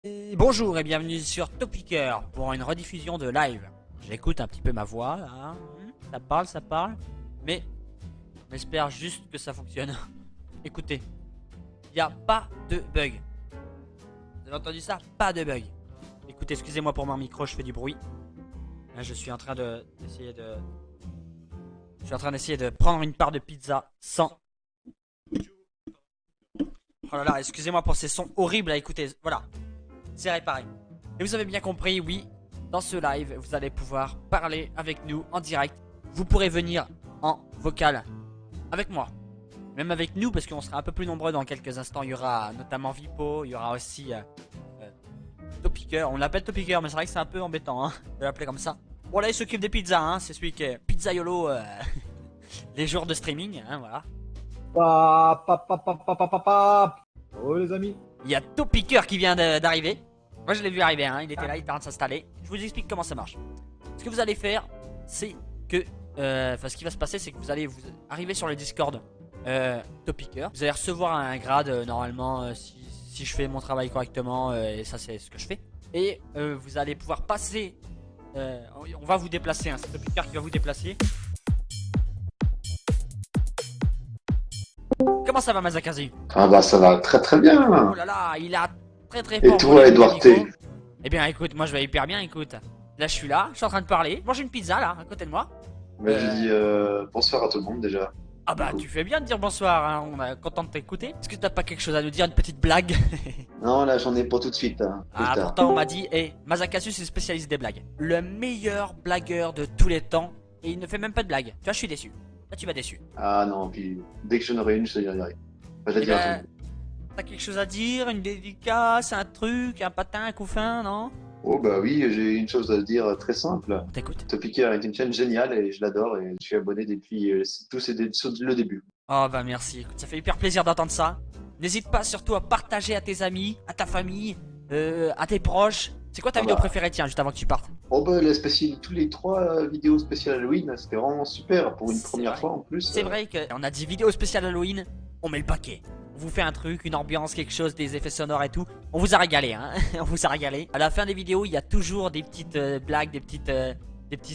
Et bonjour et bienvenue sur Topicker pour une rediffusion de live. J'écoute un petit peu ma voix là, hein. Ça parle, ça parle. Mais j'espère juste que ça fonctionne. Écoutez, il n'y a pas de bug. Vous avez entendu ça? Pas de bug. Écoutez, excusez-moi pour mon micro, je fais du bruit. Là, je suis en train d'essayer de... Je suis en train d'essayer de prendre une part de pizza sans... Oh là là, excusez-moi pour ces sons horribles à écouter. Voilà, c'est réparé. Et vous avez bien compris, oui, dans ce live, vous allez pouvoir parler avec nous en direct. Vous pourrez venir en vocal avec moi. Même avec nous, parce qu'on sera un peu plus nombreux dans quelques instants. Il y aura notamment Vipo, il y aura aussi euh, Topicker. On l'appelle Topicker, mais c'est vrai que c'est un peu embêtant hein, de l'appeler comme ça. Bon là, il s'occupe des pizzas, hein. C'est celui qui est pizzaiolo les jours de streaming, hein, voilà. Oh les amis. Il y a Topicker qui vient d'arriver. Moi je l'ai vu arriver, hein. Il était là, il était en train de s'installer. Je vous explique comment ça marche. Ce que vous allez faire, c'est que... Enfin ce qui va se passer, c'est que vous allez arriver sur le Discord Topicker. Vous allez recevoir un grade normalement si je fais mon travail correctement. Et ça c'est ce que je fais. Et vous allez pouvoir passer... on va vous déplacer, hein. C'est Topicker qui va vous déplacer. Comment ça va Mazakazi? Ah bah ça va très très Oh bien. là là, il a très très Et fort toi, volume de Edouard micro. T? Eh bien écoute, moi je vais hyper bien, écoute. Là je suis là, je suis en train de parler. Mange une pizza là, à côté de moi. Bah, je Euh... dis bonsoir à tout le monde déjà. Ah Du bah coup. tu fais bien de dire bonsoir, hein. On est content de t'écouter. Est-ce que t'as pas quelque chose à nous dire, une petite blague? Non, là j'en ai pas tout de suite, hein. Plus Ah tard. pourtant on m'a dit, hey, Mazakasus est spécialiste des blagues. Le meilleur blagueur de tous les temps. Et il ne fait même pas de blagues. Tu vois, je suis déçu. Là tu vas déçu. Ah non, puis dès que j'en aurai une, je te dirai. Enfin, je la Eh dirai à tout le ben, monde. t'as quelque chose à dire? Une dédicace, un truc, un patin, un couffin, non? Oh bah oui, j'ai une chose à dire très simple. On t'écoute. Topiker est une chaîne géniale et je l'adore et je suis abonné depuis le début. Oh bah merci, écoute, ça fait hyper plaisir d'entendre ça. N'hésite pas surtout à partager à tes amis, à ta famille, à tes proches. C'est quoi ta Ah vidéo bah, préférée, tiens, juste avant que tu partes? oh bah tous les trois vidéos spéciales Halloween, c'était vraiment super pour une C'est première vrai. fois en plus. C'est vrai qu'on a dit vidéo spéciale Halloween, on met le paquet. On vous fait un truc, une ambiance, quelque chose, des effets sonores et tout. On vous a régalé, hein. On vous a régalé. À la fin des vidéos, il y a toujours des petites blagues, des petits,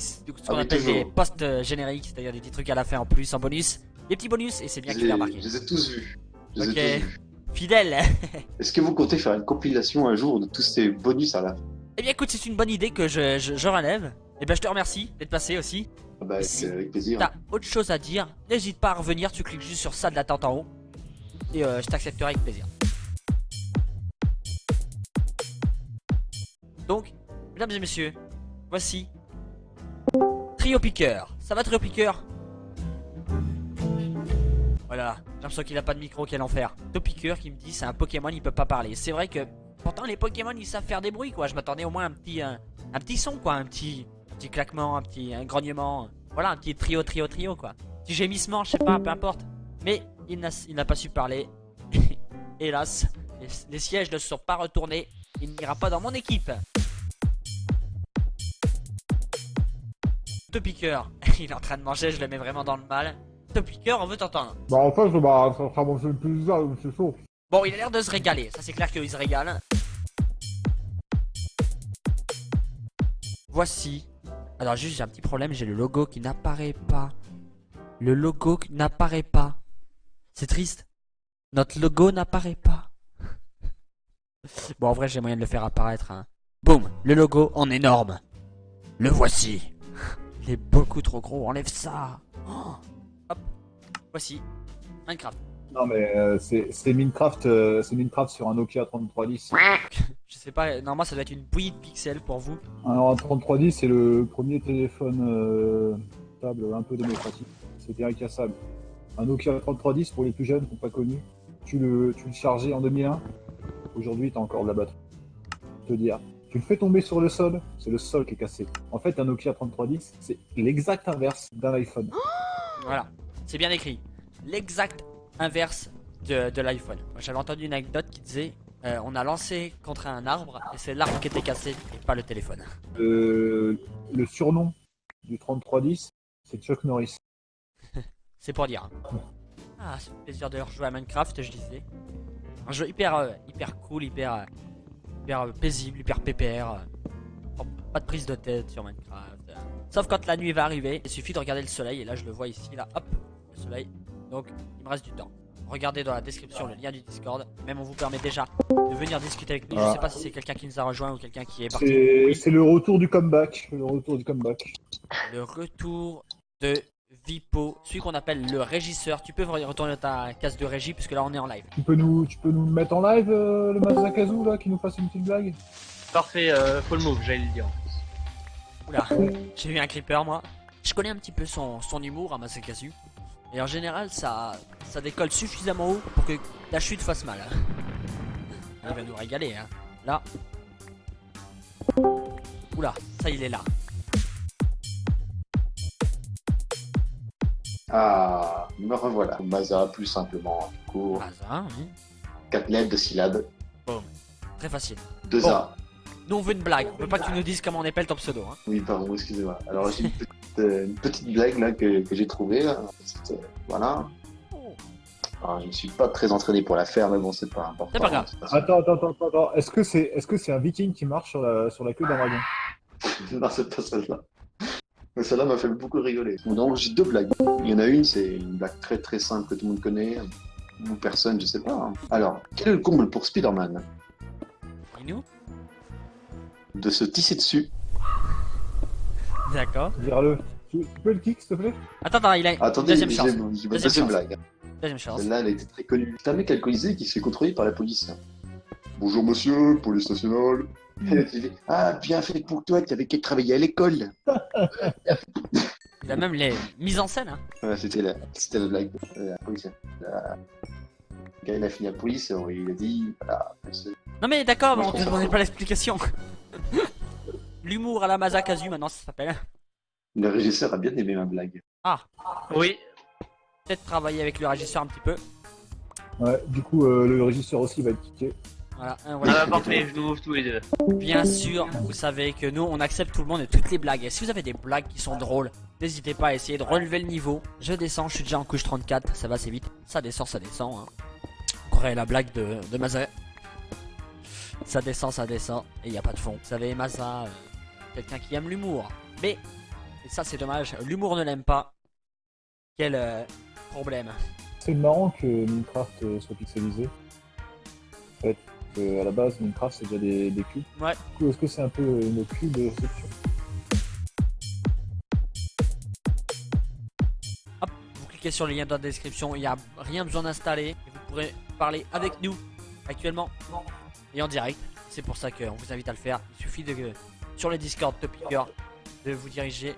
ce Ah qu'on oui, appelle des toujours. post-génériques, c'est-à-dire des petits trucs à la fin en plus, en bonus. Des petits bonus, et c'est bien qu'il a Je remarqué. les ai tous vus. Je les ai Ok, tous vus. fidèle. Est-ce que vous comptez faire une compilation un jour de tous ces bonus à la fin? Eh bien écoute, c'est une bonne idée que je relève. Et ben je te remercie d'être passé aussi. Ah bah, Et si avec plaisir. t'as autre chose à dire, n'hésite pas à revenir, tu cliques juste sur ça de l'attente en haut. Et je t'accepterai avec plaisir. Donc, mesdames et messieurs, voici Trio Picker. Ça va Trio Picker? Voilà, j'ai l'impression qu'il a pas de micro, quel enfer. Topicker qui me dit c'est un Pokémon, il peut pas parler. C'est vrai que pourtant les Pokémon ils savent faire des bruits quoi. Je m'attendais au moins à un petit son quoi, un petit claquement, un grognement. Voilà, un petit trio quoi. Petit gémissement, je sais pas, peu importe. Mais il n'a pas su parler. Hélas, les sièges ne se sont pas retournés. Il n'ira pas dans mon équipe. Topicker, il est en train de manger, je le mets vraiment dans le mal. Topicker, on veut t'entendre. Bah en fait, bah, ça sera manger une pizza, c'est chaud. Bon, il a l'air de se régaler, ça c'est clair qu'il se régale. Voici. Alors juste j'ai un petit problème, j'ai le logo qui n'apparaît pas. Le logo qui n'apparaît pas. C'est triste. Notre logo n'apparaît pas. Bon en vrai j'ai moyen de le faire apparaître. Hein. Boum, le logo en énorme. Le voici. Il est beaucoup trop gros, enlève ça. Oh. Hop, voici. Minecraft. Non mais c'est Minecraft sur un Nokia 3310. Je sais pas, normalement ça doit être une bouillie de pixels pour vous. Alors un 3310 c'est le premier téléphone table un peu démocratique. C'était incassable. Un Nokia 3310 pour les plus jeunes qui n'ont pas connu. Tu le chargeais en 2001. Aujourd'hui t'as encore de la batterie. Je te dire. Tu le fais tomber sur le sol, c'est le sol qui est cassé. En fait un Nokia 3310 c'est l'exact inverse d'un iPhone. Voilà, c'est bien écrit. L'exact inverse de l'iPhone. Moi j'avais entendu une anecdote qui disait on a lancé contre un arbre et c'est l'arbre qui était cassé et pas le téléphone. Le surnom du 3310 c'est Chuck Norris. C'est pour dire. Ah, c'est un plaisir de rejouer à Minecraft, je disais. Un jeu hyper cool, hyper paisible, hyper pépère. Pas de prise de tête sur Minecraft. Sauf quand la nuit va arriver, il suffit de regarder le soleil. Et là, je le vois ici, là, hop, le soleil. Donc, il me reste du temps. Regardez dans la description le lien du Discord. Même on vous permet déjà de venir discuter avec nous. Je sais pas si c'est quelqu'un qui nous a rejoint ou quelqu'un qui est parti. C'est le retour du comeback. Le retour du comeback. Le retour de Vipo, celui qu'on appelle le régisseur. Tu peux retourner dans ta case de régie puisque là on est en live. Tu peux nous mettre en live le Masakazu là, qui nous fasse une petite blague? Parfait, full move, j'allais le dire. Oula, j'ai eu un creeper moi. Je connais un petit peu son humour à Masakazu. Et en général ça décolle suffisamment haut pour que la chute fasse mal. Il va nous régaler hein. Là. Oula, ça il est là. Ah, me revoilà. Maza, plus simplement. Court. Ah ça, oui. 4 lettres de syllabes. Très facile. 2 Bon. A. Nous on veut une blague, on veut pas que tu nous dises comment on appelle ton pseudo hein. Oui, pardon, excusez-moi. Alors, j'ai une petite blague là que j'ai trouvée. Là. Voilà. Alors, je ne suis pas très entraîné pour la faire, mais bon, c'est pas important. C'est pas grave. Attends. Est-ce que c'est un viking qui marche sur la queue d'un dragon? Non, c'est pas celle-là. Mais celle-là m'a fait beaucoup rigoler. Donc, j'ai 2 blagues. Il y en a une, c'est une blague très très simple que tout le monde connaît. Ou personne, je sais pas. Hein. Alors, quel est le comble pour Spider-Man? Et nous? De se tisser dessus. D'accord. Dire-le. Tu peux le kick, s'il te plaît? Attends, il a une Attendez, deuxième j'ai chance. ma Deuxième deuxième chance. blague. Deuxième chance. Celle-là, elle était très connue. C'est un mec alcoolisé qui se fait contrôler par la police. Bonjour monsieur, police nationale. Et là, tu fais, ah, bien fait pour toi, tu avais qu'à travailler à l'école. Il a même les mises en scène. Hein. Ouais, c'était la blague. La police. Quand il a fini la police, il a dit, voilà, Non mais d'accord, mais on te demandait pas l'explication. L'humour à la Masakazu maintenant ça s'appelle. le régisseur a bien aimé ma blague. Ah, Oui, peut-être travailler avec le régisseur un petit peu. Ouais, du coup, le régisseur aussi va être kické. Voilà, ah voilà. bah parfait, je nous ouvre tous les deux. Bien sûr, vous savez que nous on accepte tout le monde et toutes les blagues. Et si vous avez des blagues qui sont drôles, n'hésitez pas à essayer de relever le niveau. Je descends, je suis déjà en couche 34, ça va assez vite. Ça descend, hein. On croirait la blague de Maza. Ça descend, et y a pas de fond. Vous savez, Maza, quelqu'un qui aime l'humour. Mais, et ça c'est dommage, l'humour ne l'aime pas. Quel problème. C'est marrant que Minecraft soit pixelisé. En fait, à la base, Minecraft c'est déjà des cubes. Ouais. Du coup, est-ce que c'est un peu une cube de réception? Hop, vous cliquez sur le lien dans la description, il n'y a rien besoin d'installer. Et vous pourrez parler avec nous actuellement et en direct. C'est pour ça qu'on vous invite à le faire. Il suffit de sur le Discord Topicker de vous diriger.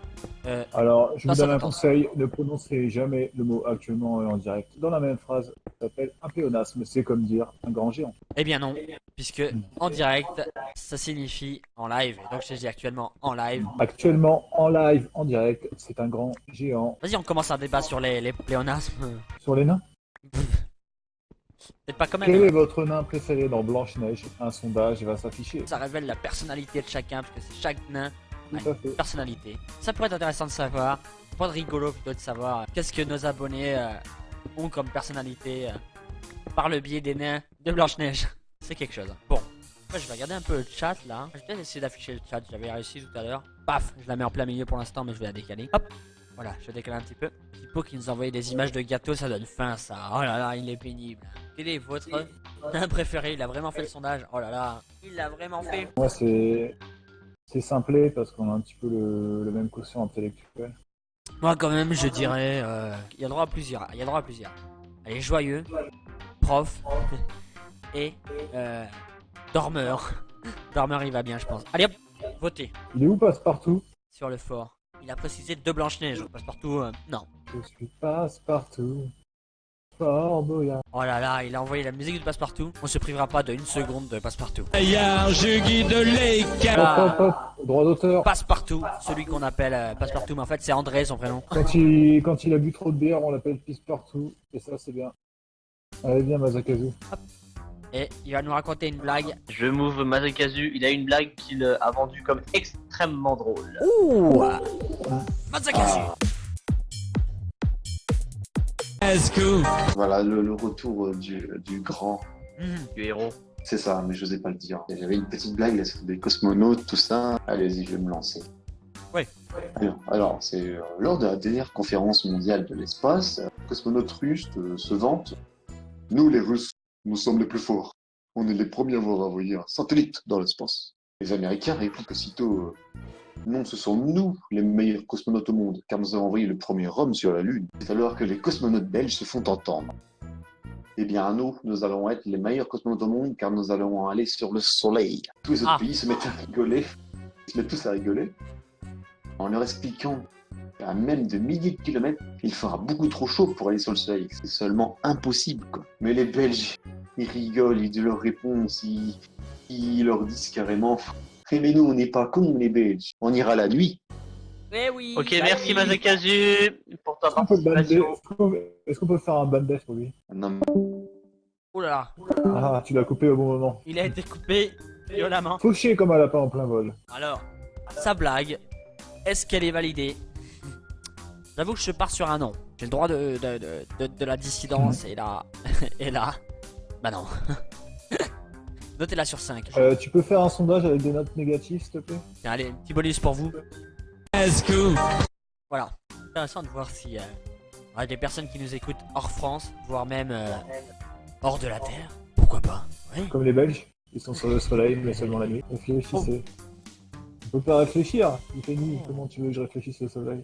Alors, je vous Ça donne un m'entend. conseil, ne prononcez jamais le mot actuellement en direct dans la même phrase. Ça s'appelle un pléonasme, c'est comme dire un grand géant. Eh bien non, puisque en direct, ça signifie en live. Et donc je te dis actuellement en live. Actuellement, en live, en direct, c'est un grand géant. Vas-y, on commence un débat sur les pléonasmes. Sur les nains? Peut-être pas quand Quel est même. votre nain préféré dans Blanche-Neige? Un sondage va s'afficher. Ça révèle la personnalité de chacun, parce que c'est chaque nain Tout à fait. personnalité. Ça pourrait être intéressant de savoir, pas de rigolo plutôt de savoir qu'est-ce que nos abonnés ont comme personnalité par le biais des nains de Blanche-Neige. C'est quelque chose. Bon, moi je vais regarder un peu le chat là. Je vais peut-être essayer d'afficher le chat, j'avais réussi tout à l'heure. Paf, je la mets en plein milieu pour l'instant mais je vais la décaler. Hop, voilà, je décale un petit peu. Pipo qui nous envoyait des images de gâteaux, ça donne faim ça. Oh là là, il est pénible. Quel est votre nain préféré? Il a vraiment fait le sondage. Oh là là, il l'a vraiment fait. Moi, c'est simplé parce qu'on a un petit peu le même quotient intellectuel. Moi quand même je dirais il y a droit à plusieurs. Il y a droit à plusieurs. Allez, joyeux, prof et dormeur. Dormeur il va bien je pense. Allez hop, votez Il est où Passe-Partout? sur le fort. Il a précisé de Blanche-Neige, passe partout. Non. Je suis Passe-Partout. Fort Boyard. Oh là là, il a envoyé la musique de Passepartout. On se privera pas de une seconde de Passepartout. Hier, je guide les Hop, hop, hop, droit d'auteur. Passepartout, celui qu'on appelle Passepartout, mais en fait c'est André son prénom. Quand il a bu trop de bière, on l'appelle Pisse-Partout. Et ça, c'est bien. Allez, bien, Masakazu. Et il va nous raconter une blague. Je move Masakazu, il a une blague qu'il a vendue comme extrêmement drôle. Ouh, Mazakazu. Est-ce que Voilà le retour du grand. Mhm. Du héros. C'est ça, mais je n'osais pas le dire. J'avais une petite blague là, sur des cosmonautes, tout ça. Allez-y, je vais me lancer. Ouais. Alors c'est lors de la dernière conférence mondiale de l'espace, les cosmonautes russes se vantent. Nous, les Russes, nous sommes les plus forts. On est les premiers à avoir envoyé un satellite dans l'espace. Les Américains répliquent aussitôt non, ce sont nous les meilleurs cosmonautes au monde, car nous avons envoyé le premier homme sur la Lune. C'est alors que les cosmonautes belges se font entendre. Eh bien, nous allons être les meilleurs cosmonautes au monde, car nous allons aller sur le Soleil. Tous les autres pays se mettent à rigoler. Ils se mettent tous à rigoler, en leur expliquant qu'à même de milliers de kilomètres, il fera beaucoup trop chaud pour aller sur le Soleil. C'est seulement impossible, quoi. Mais les Belges, ils rigolent, ils disent leurs réponses, ils leur disent carrément « Mais nous, on n'est pas cons, les Belges. On ira la nuit. » Eh oui. Ok, bah merci oui. Mazakazu pour ta Est-ce qu'on peut participation. est-ce qu'on peut faire un ban death pour lui? Non, mais Oh là là. Ah, tu l'as coupé au bon moment. Il a été coupé violemment. Fauché comme un lapin en plein vol. Alors, sa blague, est-ce qu'elle est validée? J'avoue que je pars sur un non. J'ai le droit de la dissidence et là... et là... Bah non. Notez-la sur 5. Tu peux faire un sondage avec des notes négatives, s'il te plaît? Tiens, allez, petit bonus pour vous. Let's go. Voilà. Intéressant de voir si... il y a des personnes qui nous écoutent hors France, voire même hors de la Terre. Pourquoi pas? Oui. Comme les Belges, ils sont sur le soleil, mais seulement la nuit. Réfléchissez. On peut pas réfléchir. Il fait nuit. Comment tu veux que je réfléchisse au soleil?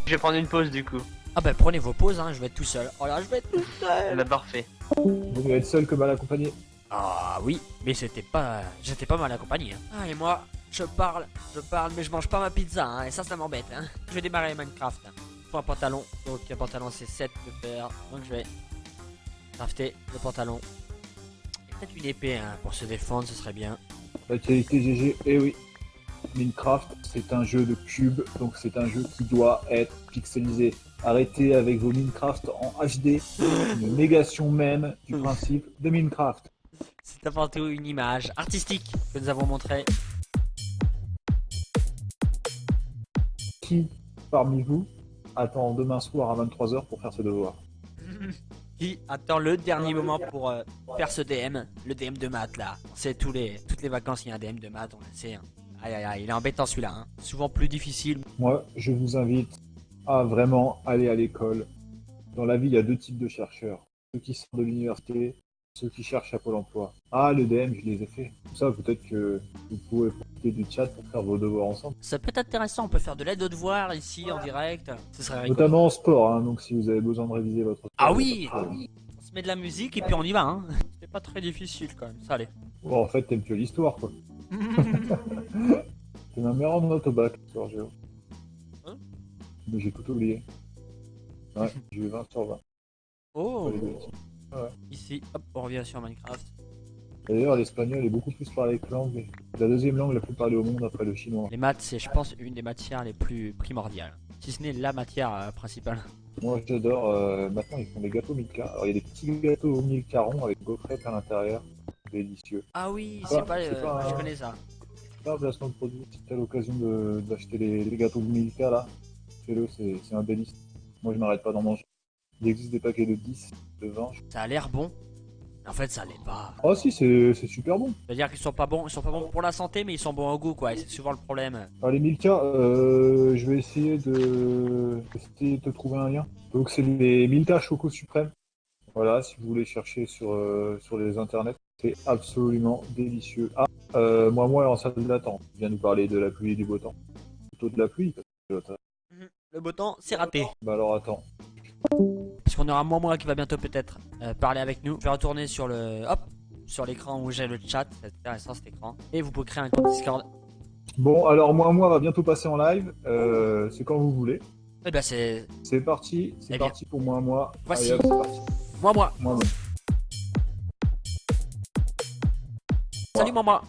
Je vais prendre une pause du coup. Ah bah prenez vos pauses, hein, je vais être tout seul. Oh là, je vais être tout seul. Bah parfait. Vous devez être seul que mal accompagné. Ah oui, mais j'étais pas mal accompagné. Hein. Ah et moi, je parle, mais je mange pas ma pizza, hein, et ça m'embête. Hein. Je vais démarrer Minecraft. Hein. Il faut un pantalon, donc un pantalon c'est 7 de fer, donc je vais crafter le pantalon. Et peut-être une épée, hein, pour se défendre, ce serait bien. La qualité GG, eh oui. Minecraft, c'est un jeu de cubes, donc c'est un jeu qui doit être pixelisé. Arrêtez avec vos Minecraft en HD, une négation même du principe de Minecraft. C'est avant tout une image artistique que nous avons montrée. Qui, parmi vous, attend demain soir à 23h pour faire ses devoirs? Qui attend le dernier moment pour faire ce DM, le DM de maths là. C'est toutes les vacances il y a un DM de maths, on le sait. Hein. Aïe aïe aïe, il est embêtant celui-là, hein. Souvent plus difficile. Moi, je vous invite à vraiment aller à l'école. Dans la vie, il y a deux types de chercheurs. Ceux qui sortent de l'université, ceux qui cherchent à Pôle emploi. Ah, le DM, je les ai fait. Comme ça, peut-être que vous pouvez profiter du chat pour faire vos devoirs ensemble. Ça peut être intéressant, on peut faire de l'aide aux devoirs ici en direct. Ce serait rigolo. Notamment en sport, hein, donc si vous avez besoin de réviser votre sport. Ah il y a oui, pas de problème. On se met de la musique et puis on y va, hein. C'est pas très difficile quand même, ça allez. Bon, en fait, t'aimes que l'histoire, quoi. T'es ma meilleure note au bac, sur Géo. Hein? Mais j'ai tout oublié. Ouais, j'ai eu 20 sur 20. Oh, Pas les bêtises. ici, hop, on revient sur Minecraft. D'ailleurs, l'espagnol est beaucoup plus parlé que l'anglais. C'est la deuxième langue la plus parlée au monde après le chinois. Les maths, c'est je pense une des matières les plus primordiales. Si ce n'est la matière principale. Moi, j'adore. Maintenant, ils font des gâteaux Milka. Alors, il y a des petits gâteaux Milka ronds avec gaufrettes à l'intérieur. Délicieux. Ah oui, Ah, c'est pas, c'est pas je un- connais ça. C'est pas un placement de produit. Si t'as l'occasion d'acheter les gâteaux Milka, là, fais-le, c'est un délice. Moi, je m'arrête pas d'en manger. Il existe des paquets de 10, de 20. Ça a l'air bon. Mais en fait, ça l'est pas. Oh si, c'est super bon. C'est-à-dire qu'ils sont pas bons pour la santé, mais ils sont bons au goût, quoi. Et c'est souvent le problème. Alors les Milka, je vais essayer de te trouver un lien. Donc c'est les Milka Choco Suprême. Voilà, si vous voulez chercher sur les internets, c'est absolument délicieux. Ah, moi en salle d'attente. Il vient nous parler de la pluie et du beau temps. Plutôt de la pluie. Parce que, Le beau temps, c'est raté. bah alors attends. Parce qu'on aura moi qui va bientôt peut-être parler avec nous. Je vais retourner sur sur l'écran où j'ai le chat. C'est intéressant cet écran. Et vous pouvez créer un compte Discord. Bon, alors moi va bientôt passer en live. C'est quand vous voulez. Et bah c'est C'est parti, Eh bien. parti pour moi. Voici. Allez, hop, c'est parti. moi. Moi. Salut moi.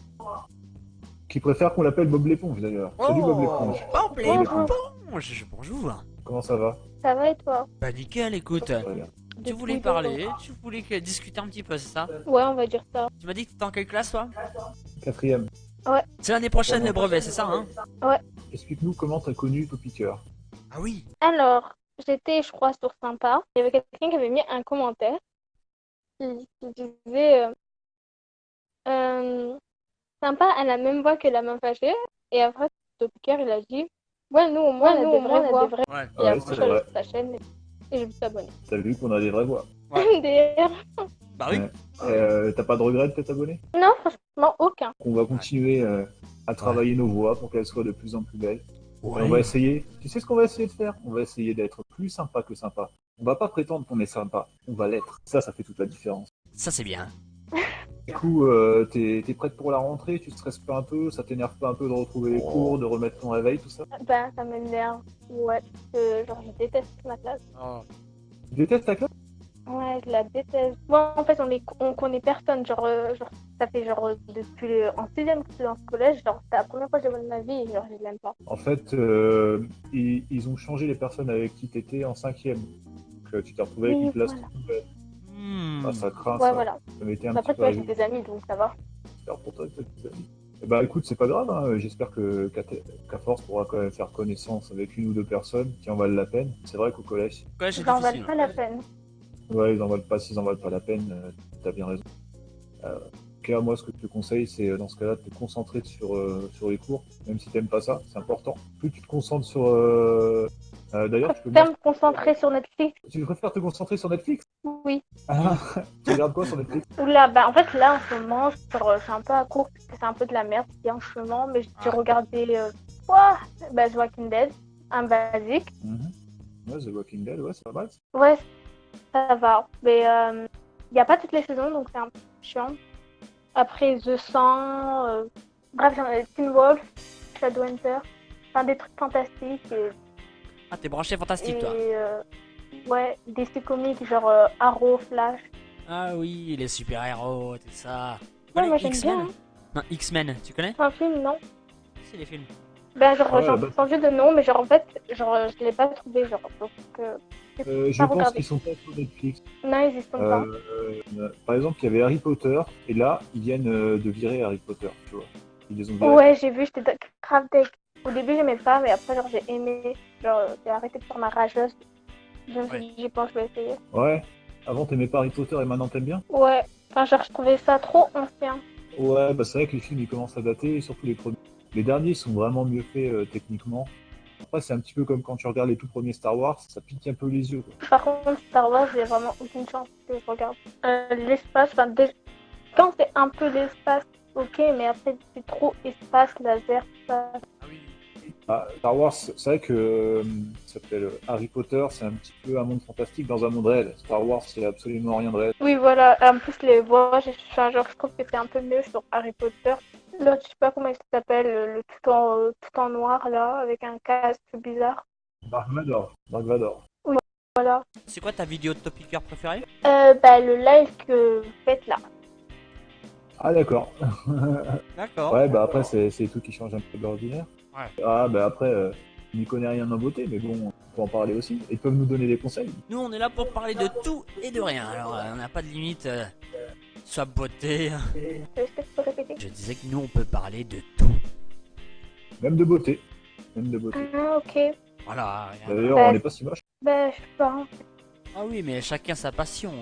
Qui préfère qu'on l'appelle Bob l'éponge d'ailleurs. Salut Bob l'éponge. Bob l'éponge. Bonjour. Comment ça va? Ça va et toi? Bah nickel, écoute. Très bien. Tu voulais parler, tu voulais discuter un petit peu, c'est ça? Ouais, on va dire ça. Tu m'as dit que t'étais en quelle classe toi? 4ème. C'est l'année prochaine le brevet, c'est ça hein? Explique-nous comment t'as connu Topiqueur. Ah oui. Alors, j'étais, je crois, sur Sympa. Il y avait quelqu'un qui avait mis un commentaire qui disait Sympa a la même voix que la main fâchée. Et après, Topiker, il a dit, ouais, nous, au moins, on a des vraies voix. Ouais. Et Ouais, après, c'est je suis allée vrai. sur sa chaîne et je me suis abonnée. T'as vu qu'on a des vraies voix. MDR. Bah oui. Ouais. T'as pas de regret de t'être abonné? Non, franchement, aucun. On va continuer à travailler nos voix pour qu'elles soient de plus en plus belles. Et on va Ouais. essayer. Tu sais ce qu'on va essayer de faire? On va essayer d'être plus sympa que sympa. On va pas prétendre qu'on est sympa. On va l'être. Ça fait toute la différence. Ça c'est bien. Du coup, t'es prête pour la rentrée? Tu stresses pas un peu? Ça t'énerve pas un peu de retrouver les cours, de remettre ton réveil, tout ça? Ben, ça m'énerve. Ouais, genre, je déteste ma classe. Oh. Tu détestes ta classe? Ouais, je la déteste. Bon, en fait, on connaît personne. Genre, ça fait genre depuis en 6ème que je suis dans ce collège. Genre, c'est la première fois que je vois de ma vie et genre, je l'aime pas. En fait, ils ont changé les personnes avec qui t'étais en 5ème. Donc, tu t'es retrouvé avec Oui, une classe voilà. toute nouvelle. Hmm. Ah, ça craint, Ouais, ça. voilà. Ça m'était un Après, petit tu peu vois, j'ai arrivé. des amis, donc ça va. J'espère pour toi que t'as des amis. Eh ben, écoute, c'est pas grave, hein. J'espère qu'à force pourra quand même faire connaissance avec une ou deux personnes qui en valent la peine. C'est vrai qu'au collège, Collège c'est J'en valent difficile. pas la peine. ouais, ils en valent pas, s'ils en valent pas la peine, t'as bien raison. En tout cas, moi, ce que je te conseille, c'est dans ce cas-là, de te concentrer sur les cours, même si t'aimes pas ça, c'est important. Plus tu te concentres sur. D'ailleurs, Je préfère me me concentrer sur Netflix. tu préfères te concentrer sur Netflix? Oui. Ah, tu regardes quoi sur Netflix? Oula, bah en fait, là, en ce moment, je suis un peu à court parce que c'est un peu de la merde ce qu'il y a en ce moment. Mais j'ai regardé quoi? Bah, The Walking Dead, un basique. Ouais, The Walking Dead, ouais, c'est pas mal. Ouais, ça va. Mais il n'y a pas toutes les saisons, donc c'est un peu chiant. Après, The 100, bref, j'en ai Teen Wolf, Shadowhunter, enfin des trucs fantastiques. Ah t'es branché fantastique toi. Ouais, DC comics genre Arrow, Flash. Ah oui, les super-héros, tout ça. Tu Ouais, connais moi j'aime X-Men? bien. Hein. Non, X-Men, tu connais? C'est un film, non? C'est les films. Ben, genre, Ouais, j'en bah- entendu de nom, mais genre, en fait, genre, je l'ai pas trouvé, genre, donc, je pas pense regardé. qu'ils sont pas sur Netflix. Non, ils y sont pas. Par exemple, il y avait Harry Potter, et là, ils viennent de virer Harry Potter, tu vois. Ils les ont virés. Ouais, j'ai vu, j'étais grave deck. Au début, j'aimais pas, mais après, genre, j'ai aimé. Genre, j'ai arrêté de faire ma rageuse. Je me suis dit, j'y pense, je vais essayer. Ouais. Avant, t'aimais pas Harry Potter et maintenant t'aimes bien? Ouais, enfin, genre, je trouvais ça trop ancien. Ouais, bah c'est vrai que les films ils commencent à dater, et surtout les premiers. Les derniers sont vraiment mieux faits techniquement. Après, c'est un petit peu comme quand tu regardes les tout premiers Star Wars, ça pique un peu les yeux, quoi. Par contre, Star Wars, j'ai vraiment aucune chance que je regarde. L'espace, enfin, quand c'est un peu l'espace, ok, mais après, c'est trop espace, laser, tout ça. Ah oui. Ah, Star Wars, c'est vrai que ça s'appelle Harry Potter, c'est un petit peu un monde fantastique dans un monde réel. Star Wars, c'est absolument rien de réel. Oui, voilà. En plus, les voix, enfin, genre, je trouve que c'est un peu mieux sur Harry Potter. L'autre, je sais pas comment il s'appelle, le tout en noir, là, avec un casque bizarre. Dark Vador. Dark Vador. Voilà. C'est quoi ta vidéo de Top Picker préférée? Bah, le live que vous faites là. Ah d'accord. D'accord. Ouais, bah après, c'est tout qui change un peu de l'ordinaire. Ouais. Ah, bah après, je n'y connais rien en beauté, mais bon, on peut en parler aussi. Ils peuvent nous donner des conseils. Nous on est là pour parler de tout et de rien. Alors on n'a pas de limite. Soit beauté. Est-ce que tu peux répéter? Je disais que nous on peut parler de tout. Même de beauté. Même de beauté. Ah, ok. Voilà. Rien. D'ailleurs, Ouais. on n'est pas si moche. Bah, je sais pas. Ah oui, mais chacun sa passion.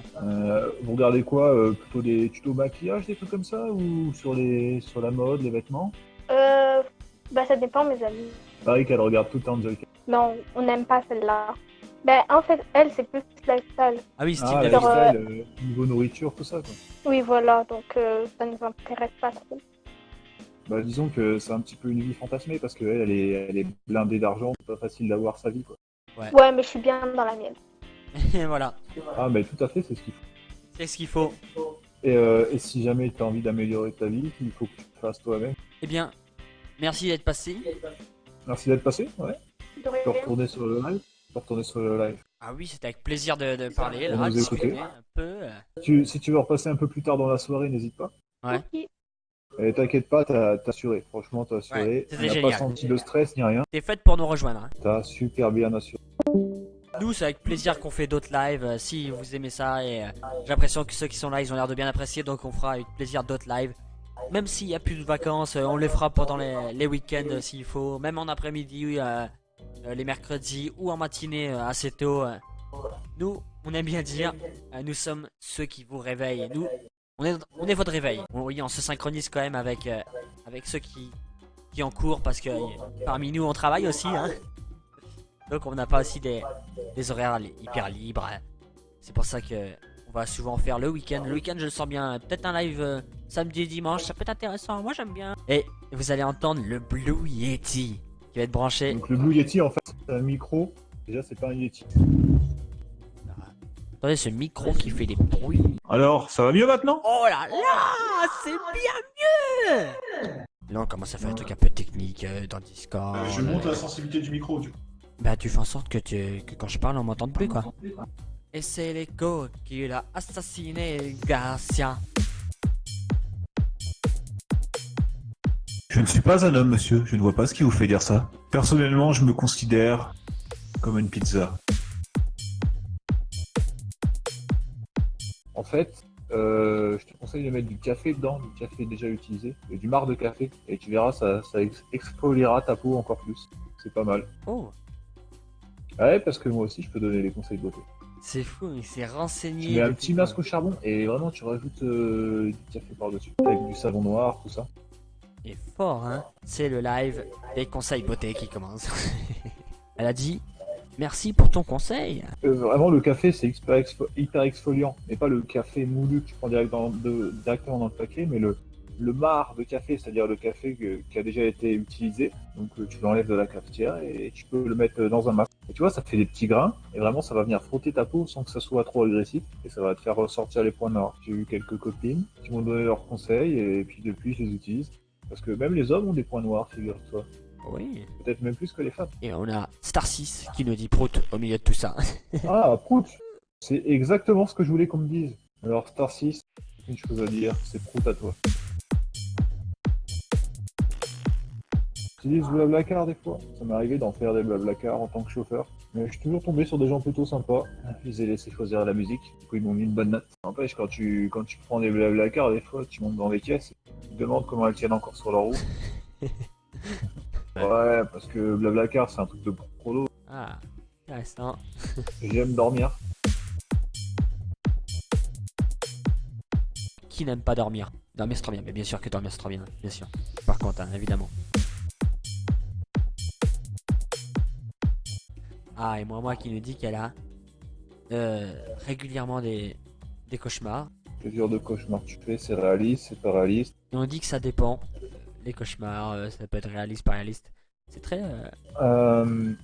Vous regardez quoi plutôt des tutos maquillage, des trucs comme ça, ou sur la mode, les vêtements? Bah, ça dépend, mes amis. Pareil qu'elle regarde tout le temps Angelica. Non, on n'aime pas celle-là. Bah, en fait, elle, c'est plus lifestyle. Ah oui, Steve Ah, Davis. Genre, lifestyle, niveau nourriture, tout ça, quoi. Oui, voilà, donc ça nous intéresse pas trop. Bah, disons que c'est un petit peu une vie fantasmée parce qu'elle, elle est blindée d'argent, c'est pas facile d'avoir sa vie, quoi. Ouais, mais je suis bien dans la mienne. Et voilà. Ah, mais tout à fait, c'est ce qu'il faut. C'est ce qu'il faut. Et si jamais tu as envie d'améliorer ta vie, il faut que tu le fasses toi-même. Eh bien, merci d'être passé. Merci d'être passé, ouais. De Tu peux rien. retourner sur le live. Tu peux retourner sur le live. Ah oui, c'était avec plaisir de parler. Pour Là, nous discuter écouter. un peu. Si tu veux repasser un peu plus tard dans la soirée, n'hésite pas. Ouais. Oui. Et t'inquiète pas, t'as assuré. Franchement, t'as assuré. Ouais, c'était On n'a pas génial. senti de stress ni rien. T'es faite pour nous rejoindre. Hein. T'as super bien assuré. Nous, c'est avec plaisir qu'on fait d'autres lives. Si vous aimez ça, et j'ai l'impression que ceux qui sont là, ils ont l'air de bien apprécier. Donc, on fera avec plaisir d'autres lives. Même s'il n'y a plus de vacances, on les fera pendant les week-ends s'il faut. Même en après-midi, les mercredis ou en matinée assez tôt. Nous, on aime bien dire, nous sommes ceux qui vous réveillent. Nous, On est votre réveil. Oui, on se synchronise quand même avec, avec ceux qui en courent parce que parmi nous on travaille aussi. Hein. Donc on n'a pas aussi des horaires hyper libres. C'est pour ça que on va souvent faire le week-end. Le week-end je le sens bien. Peut-être un live samedi et dimanche, ça peut être intéressant. Moi j'aime bien. Et vous allez entendre le Blue Yeti qui va être branché. Donc le Blue Yeti, en fait, c'est un micro. Déjà, c'est pas un Yeti. Attendez ce micro qui fait des bruits. Alors, ça va mieux maintenant? Oh là là, c'est bien mieux. Là on commence à faire un truc un peu technique dans Discord. Je monte la sensibilité du micro, du coup. Bah tu fais en sorte que quand je parle on m'entende plus quoi. Et c'est l'écho qui l'a assassiné Garcia. Je ne suis pas un homme, monsieur. Je ne vois pas ce qui vous fait dire ça. Personnellement, je me considère comme une pizza. En fait, je te conseille de mettre du café dedans, du café déjà utilisé, et du marc de café, et tu verras, ça exfoliera ta peau encore plus. C'est pas mal. Oh, Ouais, parce que moi aussi, je peux donner les conseils de beauté. c'est fou, il s'est renseigné. Tu mets un depuis petit masque au charbon, et vraiment, tu rajoutes du café par-dessus, avec du savon noir, tout ça. Il est fort hein. C'est le live des conseils beauté qui commence. Elle a dit merci pour ton conseil. Vraiment, le café, c'est hyper exfoliant, mais pas le café moulu que tu prends directement dans le paquet, mais le marc de café, c'est-à-dire le café qui a déjà été utilisé. Donc tu l'enlèves de la cafetière et tu peux le mettre dans un masque. Et tu vois, ça fait des petits grains, et vraiment, ça va venir frotter ta peau sans que ça soit trop agressif, et ça va te faire ressortir les points noirs. J'ai eu quelques copines qui m'ont donné leurs conseils, et puis depuis, je les utilise. Parce que même les hommes ont des points noirs, figure-toi. Oui. Peut-être même plus que les femmes. Et on a Star6 qui nous dit prout au milieu de tout ça. Ah, prout! C'est exactement ce que je voulais qu'on me dise. Alors, Star 6, une chose à dire, c'est prout à toi. J'utilise Blablacar des fois. Ça m'est arrivé d'en faire des Blablacar en tant que chauffeur. Mais je suis toujours tombé sur des gens plutôt sympas. Je les ai laissés choisir la musique. Du coup, ils m'ont mis une bonne note. N'empêche, quand tu prends des Blablacar, des fois, tu montes dans les caisses et tu te demandes comment elles tiennent encore sur leur roue. Ouais, parce que Blablacar, c'est un truc de prolo. Ah, intéressant. J'aime dormir. Qui n'aime pas dormir? Dormir c'est trop bien, mais bien sûr que dormir c'est trop bien, bien sûr. Par contre, hein, évidemment. Ah, et moi qui nous dit qu'elle a régulièrement des cauchemars. Quel genre de cauchemar tu fais? C'est réaliste, c'est pas réaliste? Et on dit que ça dépend. Les cauchemars, ça peut être réaliste, pas réaliste. C'est très...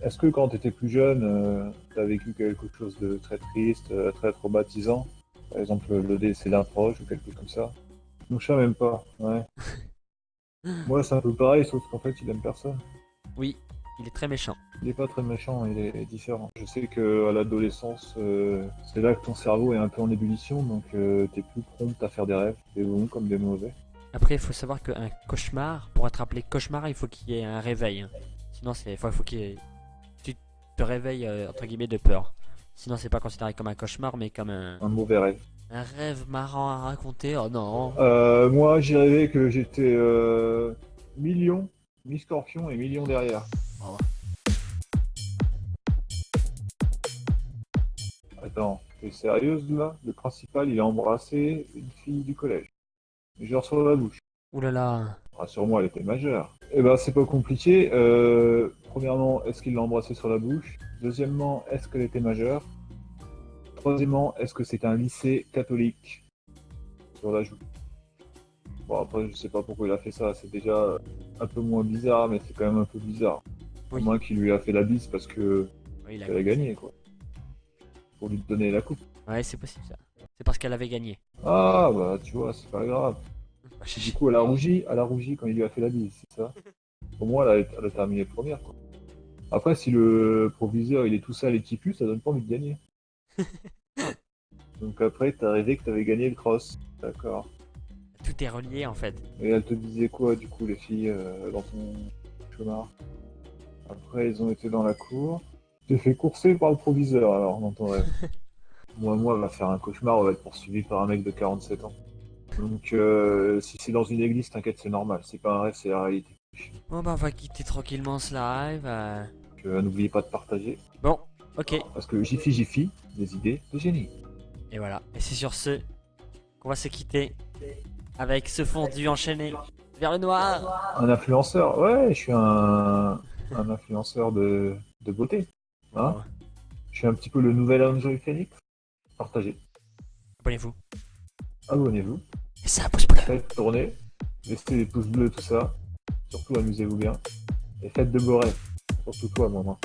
Est-ce que quand tu étais plus jeune, tu as vécu quelque chose de très triste, très traumatisant? Par exemple, le décès d'un proche ou quelque chose comme ça? Mon chat m'aime pas, ouais. Moi, c'est un peu pareil, sauf qu'en fait, il aime personne. Oui, il est très méchant. Il est pas très méchant, il est différent. Je sais qu'à l'adolescence, c'est là que ton cerveau est un peu en ébullition, donc t'es plus prompt à faire des rêves, des bons comme des mauvais. Après, il faut savoir qu'un cauchemar, pour être appelé cauchemar, il faut qu'il y ait un réveil. Hein. Sinon, il faut tu te réveilles, entre guillemets, de peur. Sinon, c'est pas considéré comme un cauchemar, mais comme Un mauvais rêve. un rêve marrant à raconter. Oh non. Moi, j'ai rêvé que j'étais million, mi-scorpion et million derrière. Oh. Attends, t'es sérieuse là? Le principal, il a embrassé une fille du collège. Genre sur la bouche. Ouh là là. Rassure-moi, elle était majeure. Eh ben, c'est pas compliqué. Premièrement, est-ce qu'il l'a embrassée sur la bouche? Deuxièmement, est-ce qu'elle était majeure? Troisièmement, est-ce que c'est un lycée catholique? Sur la joue. Bon, après, je sais pas pourquoi il a fait ça. C'est déjà un peu moins bizarre, mais c'est quand même un peu bizarre. Oui. Au moins qu'il lui a fait la bise parce que Oui, il a elle a gagné, quoi. Pour lui donner la coupe. Ouais, c'est possible ça. C'est parce qu'elle avait gagné. Ah, bah, tu vois, c'est pas grave. Bah, Du coup, elle a rougi quand il lui a fait la bise, c'est ça? Pour moi, elle a terminé première, quoi. Après, si le proviseur, il est tout sale et qui pue, ça donne pas envie de gagner. Donc après, t'as rêvé que t'avais gagné le cross. D'accord. Tout est relié en fait. Et elle te disait quoi, du coup, les filles, dans ton cauchemar? Après, ils ont été dans la cour. T'es fait courser par le proviseur, alors, dans ton rêve. Moi, elle va faire un cauchemar, on va être poursuivi par un mec de 47 ans. Donc, si c'est dans une église, t'inquiète, c'est normal. C'est pas un rêve, c'est la réalité. Bon bah on va quitter tranquillement ce live. Donc, n'oubliez pas de partager. Bon, ok. Parce que Jiffy, des idées de génie. Et voilà. Et c'est sur ce qu'on va se quitter avec ce fondu enchaîné vers le noir. Un influenceur, ouais, je suis un influenceur de beauté. Hein. Je suis un petit peu le nouvel Enjoy Phoenix. Partagez. Abonnez-vous. Abonnez-vous. Et c'est un pouce bleu. Faites tourner. Laissez les pouces bleus, tout ça. Surtout amusez-vous bien. Et faites de beaux rêves. Surtout toi, maman.